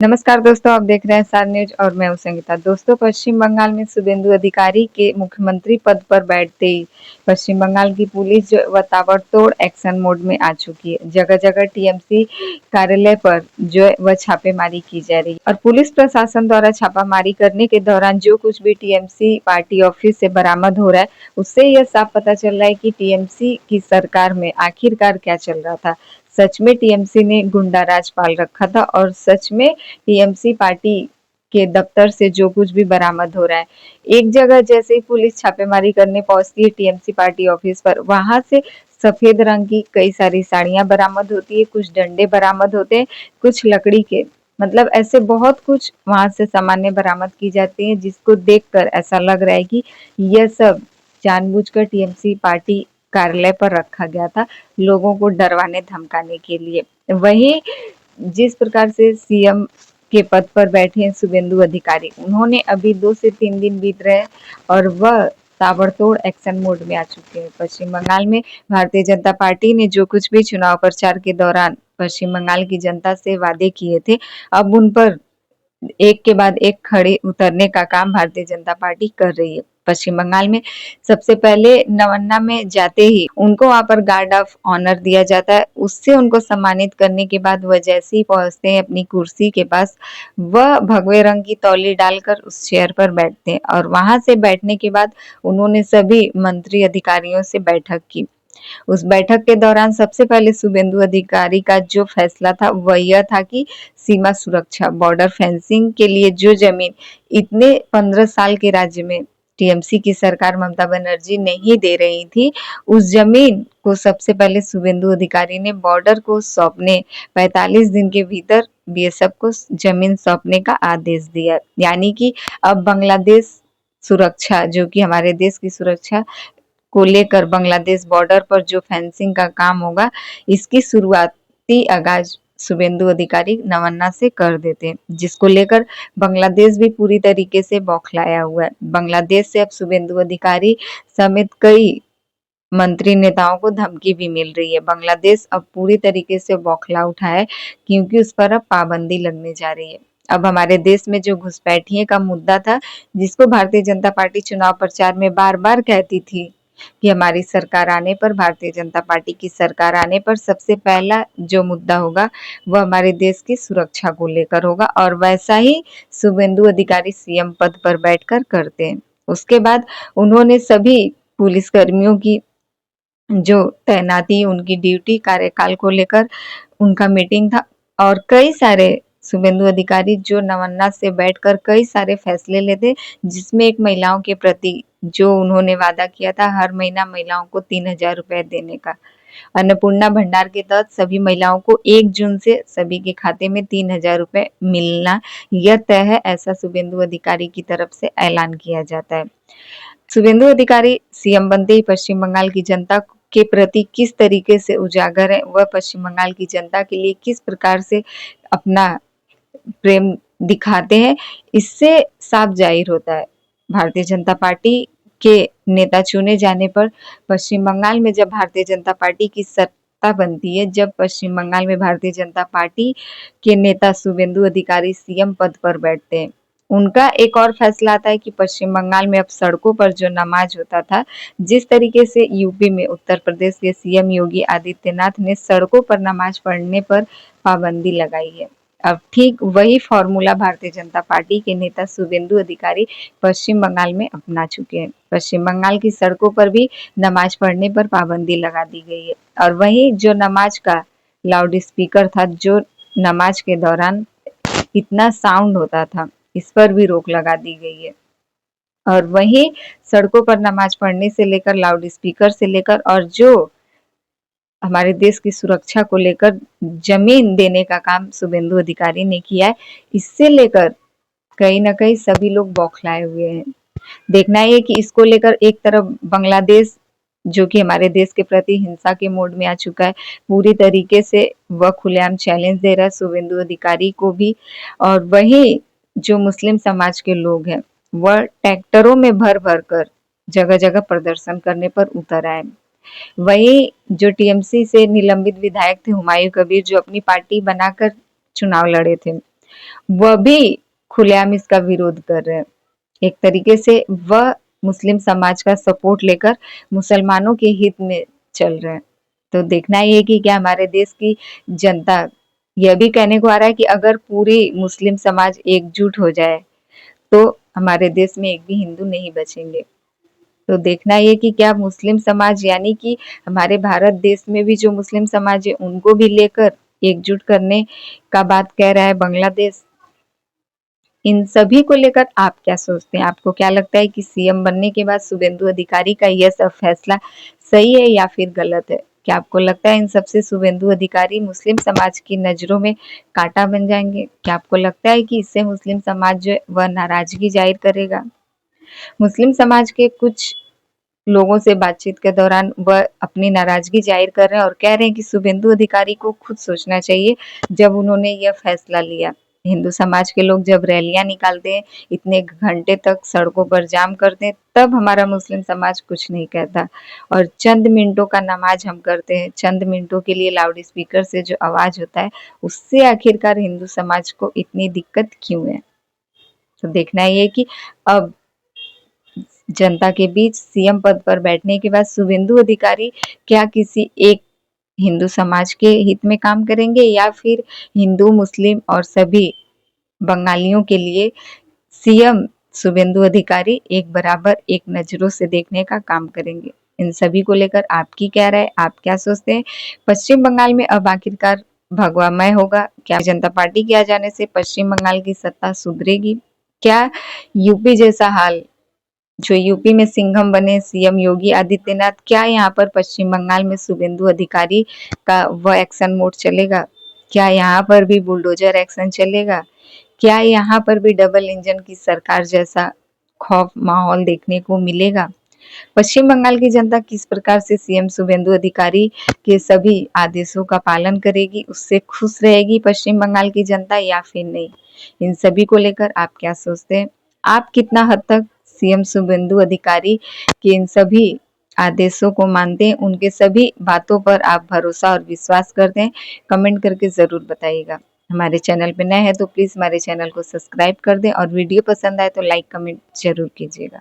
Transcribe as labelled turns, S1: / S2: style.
S1: नमस्कार दोस्तों, आप देख रहे हैं सार न्यूज और मैं हूं संगीता। दोस्तों, पश्चिम बंगाल में शुभेंदु अधिकारी के मुख्यमंत्री पद पर बैठते ही पश्चिम बंगाल की पुलिस जो व ताबड़तोड़ एक्शन मोड में आ चुकी है। जगह जगह टीएमसी कार्यालय पर जो है वह छापेमारी की जा रही है और पुलिस प्रशासन द्वारा छापामारी करने के दौरान जो कुछ भी टीएमसी पार्टी ऑफिस से बरामद हो रहा है, उससे यह साफ पता चल रहा है कि टीएमसी की सरकार में आखिरकार क्या चल रहा था। सच में टीएमसी ने गुंडा राज पाल रखा था और सच में टीएमसी पार्टी के दफ्तर से जो कुछ भी बरामद हो रहा है, एक जगह जैसे ही पुलिस छापेमारी करने पहुंचती है टीएमसी पार्टी ऑफिस पर, वहां से सफेद रंग की कई सारी साड़ियां बरामद होती है, कुछ डंडे बरामद होते हैं, कुछ लकड़ी के, मतलब ऐसे बहुत कुछ वहां से सामान्य बरामद की जाती है, जिसको देखकर ऐसा लग रहा है कि यह सब जानबूझकर टीएमसी पार्टी कार्यालय पर रखा गया था, लोगों को डरवाने धमकाने के लिए। वहीं जिस प्रकार से सीएम के पद पर बैठे हैं शुभेंदु अधिकारी, उन्होंने अभी 2 से 3 दिन बीत रहे हैं और वह ताबड़तोड़ एक्शन मोड में आ चुके हैं। पश्चिम बंगाल में भारतीय जनता पार्टी ने जो कुछ भी चुनाव प्रचार के दौरान पश्चिम बंगाल की जनता से वादे किए थे, अब उन पर एक के बाद एक खड़े उतरने का काम भारतीय जनता पार्टी कर रही है। पश्चिम बंगाल में सबसे पहले नवन्ना में जाते ही उनको वहां पर गार्ड ऑफ ऑनर दिया जाता है, उससे उनको सम्मानित करने के बाद वह जैसे ही पहुंचते हैं अपनी कुर्सी के पास, वह भगवे रंग की तौली डालकर उस चेयर पर बैठते हैं और वहां से बैठने के बाद उन्होंने सभी मंत्री अधिकारियों से बैठक की। उस बैठक के दौरान सबसे पहले शुभेंदु अधिकारी का जो फैसला था वह यह था कि सीमा सुरक्षा, बॉर्डर फेंसिंग के लिए जो जमीन इतने 15 साल के राज्य में टीएमसी की सरकार ममता बनर्जी नहीं दे रही थी, उस जमीन को सबसे पहले शुभेंदु अधिकारी ने बॉर्डर को सौंपने 45 दिन के भीतर बीएसएफ को जमीन सौंपने का आदेश दिया। यानी कि अब बांग्लादेश सुरक्षा, जो कि हमारे देश की सुरक्षा को लेकर बांग्लादेश बॉर्डर पर जो फेंसिंग का काम होगा, इसकी शुरुआती आगाज शुभेंदु अधिकारी नवन्ना से कर देते हैं, जिसको लेकर बांग्लादेश भी पूरी तरीके से बौखलाया हुआ है। बांग्लादेश से अब शुभेंदु अधिकारी समेत कई मंत्री नेताओं को धमकी भी मिल रही है। बांग्लादेश अब पूरी तरीके से बौखला उठा है, क्योंकि उस पर अब पाबंदी लगने जा रही है। अब हमारे देश में जो घुसपैठिए का मुद्दा था, जिसको भारतीय जनता पार्टी चुनाव प्रचार में बार बार कहती थी कि हमारी सरकार आने पर, भारतीय जनता पार्टी की सरकार आने पर सबसे पहला जो मुद्दा होगा वह हमारे देश की सुरक्षा को लेकर होगा, और वैसा ही शुभेंदु अधिकारी सीएम पद पर बैठकर करते हैं। उसके बाद उन्होंने सभी पुलिसकर्मियों की जो तैनाती, उनकी ड्यूटी कार्यकाल को लेकर उनका मीटिंग था और कई सारे शुभेंदु अधिकारी जो नवन्ना से बैठकर कई सारे फैसले लेते, जिसमें एक महिलाओं के प्रति जो उन्होंने वादा किया था हर महीना महिलाओं को 3,000 रुपए देने का, अन्नपूर्णा भंडार के तहत सभी महिलाओं को 1 जून से सभी के खाते में 3,000 रुपए मिलना यह तय है, ऐसा शुभेंदु अधिकारी की तरफ से ऐलान किया जाता है। शुभेंदु अधिकारी सीएम बनते ही पश्चिम बंगाल की जनता के प्रति किस तरीके से उजागर है, वह पश्चिम बंगाल की जनता के लिए किस प्रकार से अपना प्रेम दिखाते हैं, इससे साफ जाहिर होता है। भारतीय जनता पार्टी के नेता चुने जाने पर पश्चिम बंगाल में जब भारतीय जनता पार्टी की सत्ता बनती है, जब पश्चिम बंगाल में भारतीय जनता पार्टी के नेता शुभेंदु अधिकारी सीएम पद पर बैठते हैं, उनका एक और फैसला आता है कि पश्चिम बंगाल में अब सड़कों पर जो नमाज होता था, जिस तरीके से यूपी में उत्तर प्रदेश के सीएम योगी आदित्यनाथ ने सड़कों पर नमाज पढ़ने पर पाबंदी लगाई है, अब ठीक वही फॉर्मूला भारतीय जनता पार्टी के नेता शुभेंदु अधिकारी पश्चिम बंगाल में अपना चुके हैं। पश्चिम बंगाल की सड़कों पर भी नमाज पढ़ने पर पाबंदी लगा दी गई है और वहीं जो नमाज का लाउड स्पीकर था, जो नमाज के दौरान इतना साउंड होता था, इस पर भी रोक लगा दी गई है। और वहीं सड़कों पर नमाज पढ़ने से लेकर, लाउड स्पीकर से लेकर, और जो हमारे देश की सुरक्षा को लेकर जमीन देने का काम शुभेंदु अधिकारी ने किया है, इससे लेकर कहीं ना कहीं सभी लोग बौखलाए हुए हैं। देखना ये कि इसको लेकर एक तरफ बांग्लादेश, जो कि हमारे देश के प्रति हिंसा के मोड में आ चुका है, पूरी तरीके से वह खुलेआम चैलेंज दे रहा है शुभेंदु अधिकारी को भी, और वहीं जो मुस्लिम समाज के लोग हैं वह ट्रैक्टरों में भर भर कर जगह जगह प्रदर्शन करने पर उतर आए। वहीं जो टीएमसी से निलंबित विधायक थे हुमायूं कबीर, जो अपनी पार्टी बनाकर चुनाव लड़े थे, वह भी खुलेआम इसका विरोध कर रहे हैं। एक तरीके से वह मुस्लिम समाज का सपोर्ट लेकर मुसलमानों के हित में चल रहे हैं। तो देखना ये है कि क्या हमारे देश की जनता यह भी कहने को आ रहा है कि अगर पूरी मुस्लिम समाज एकजुट हो जाए तो हमारे देश में एक भी हिंदू नहीं बचेंगे। तो देखना ये कि क्या मुस्लिम समाज यानी कि हमारे भारत देश में भी जो मुस्लिम समाज है उनको भी लेकर एकजुट करने का बात कह रहा है बांग्लादेश। इन सभी को लेकर आप क्या सोचते हैं? आपको क्या लगता है कि सीएम बनने के बाद शुभेंदु अधिकारी का यह सब फैसला सही है या फिर गलत है? क्या आपको लगता है इन सबसे शुभेंदु अधिकारी मुस्लिम समाज की नजरों में कांटा बन जाएंगे? क्या आपको लगता है कि इससे मुस्लिम समाज जो है वह नाराजगी जाहिर करेगा? मुस्लिम समाज के कुछ लोगों से बातचीत के दौरान वह अपनी नाराजगी जाहिर कर रहे हैं और कह रहे हैं कि शुभेंदु अधिकारी को खुद सोचना चाहिए जब उन्होंने यह फैसला लिया। हिंदू समाज के लोग जब रैलियां निकालते हैं, इतने घंटे तक सड़कों पर जाम करते हैं, तब हमारा मुस्लिम समाज कुछ नहीं कहता। और चंद मिनटों का नमाज हम करते हैं, चंद मिनटों के लिए लाउड स्पीकर से जो आवाज होता है, उससे आखिरकार हिंदू समाज को इतनी दिक्कत क्यों है? तो देखना ये कि अब जनता के बीच सीएम पद पर बैठने के बाद शुभेंदु अधिकारी क्या किसी एक हिंदू समाज के हित में काम करेंगे या फिर हिंदू, मुस्लिम और सभी बंगालियों के लिए सीएम शुभेंदु अधिकारी एक बराबर एक नजरों से देखने का काम करेंगे? इन सभी को लेकर आपकी क्या राय, आप क्या सोचते हैं? पश्चिम बंगाल में अब आखिरकार भगवामय होगा? क्या जनता पार्टी के आ जाने से पश्चिम बंगाल की सत्ता सुधरेगी? क्या यूपी जैसा हाल जो यूपी में सिंघम बने सीएम योगी आदित्यनाथ, क्या यहाँ पर पश्चिम बंगाल में शुभेंदु अधिकारी का वह एक्शन मोड चलेगा? क्या यहाँ पर भी बुलडोजर एक्शन चलेगा? क्या यहाँ पर भी डबल इंजन की सरकार जैसा खौफ माहौल देखने को मिलेगा? पश्चिम बंगाल की जनता किस प्रकार से सीएम शुभेंदु अधिकारी के सभी आदेशों का पालन करेगी, उससे खुश रहेगी पश्चिम बंगाल की जनता या फिर नहीं? इन सभी को लेकर आप क्या सोचते हैं? आप कितना हद तक सीएम शुभेंदु अधिकारी के इन सभी आदेशों को मानते हैं, उनके सभी बातों पर आप भरोसा और विश्वास करते हैं? कमेंट करके जरूर बताइएगा। हमारे चैनल पे नए हैं तो प्लीज हमारे चैनल को सब्सक्राइब कर दें और वीडियो पसंद आए तो लाइक कमेंट जरूर कीजिएगा।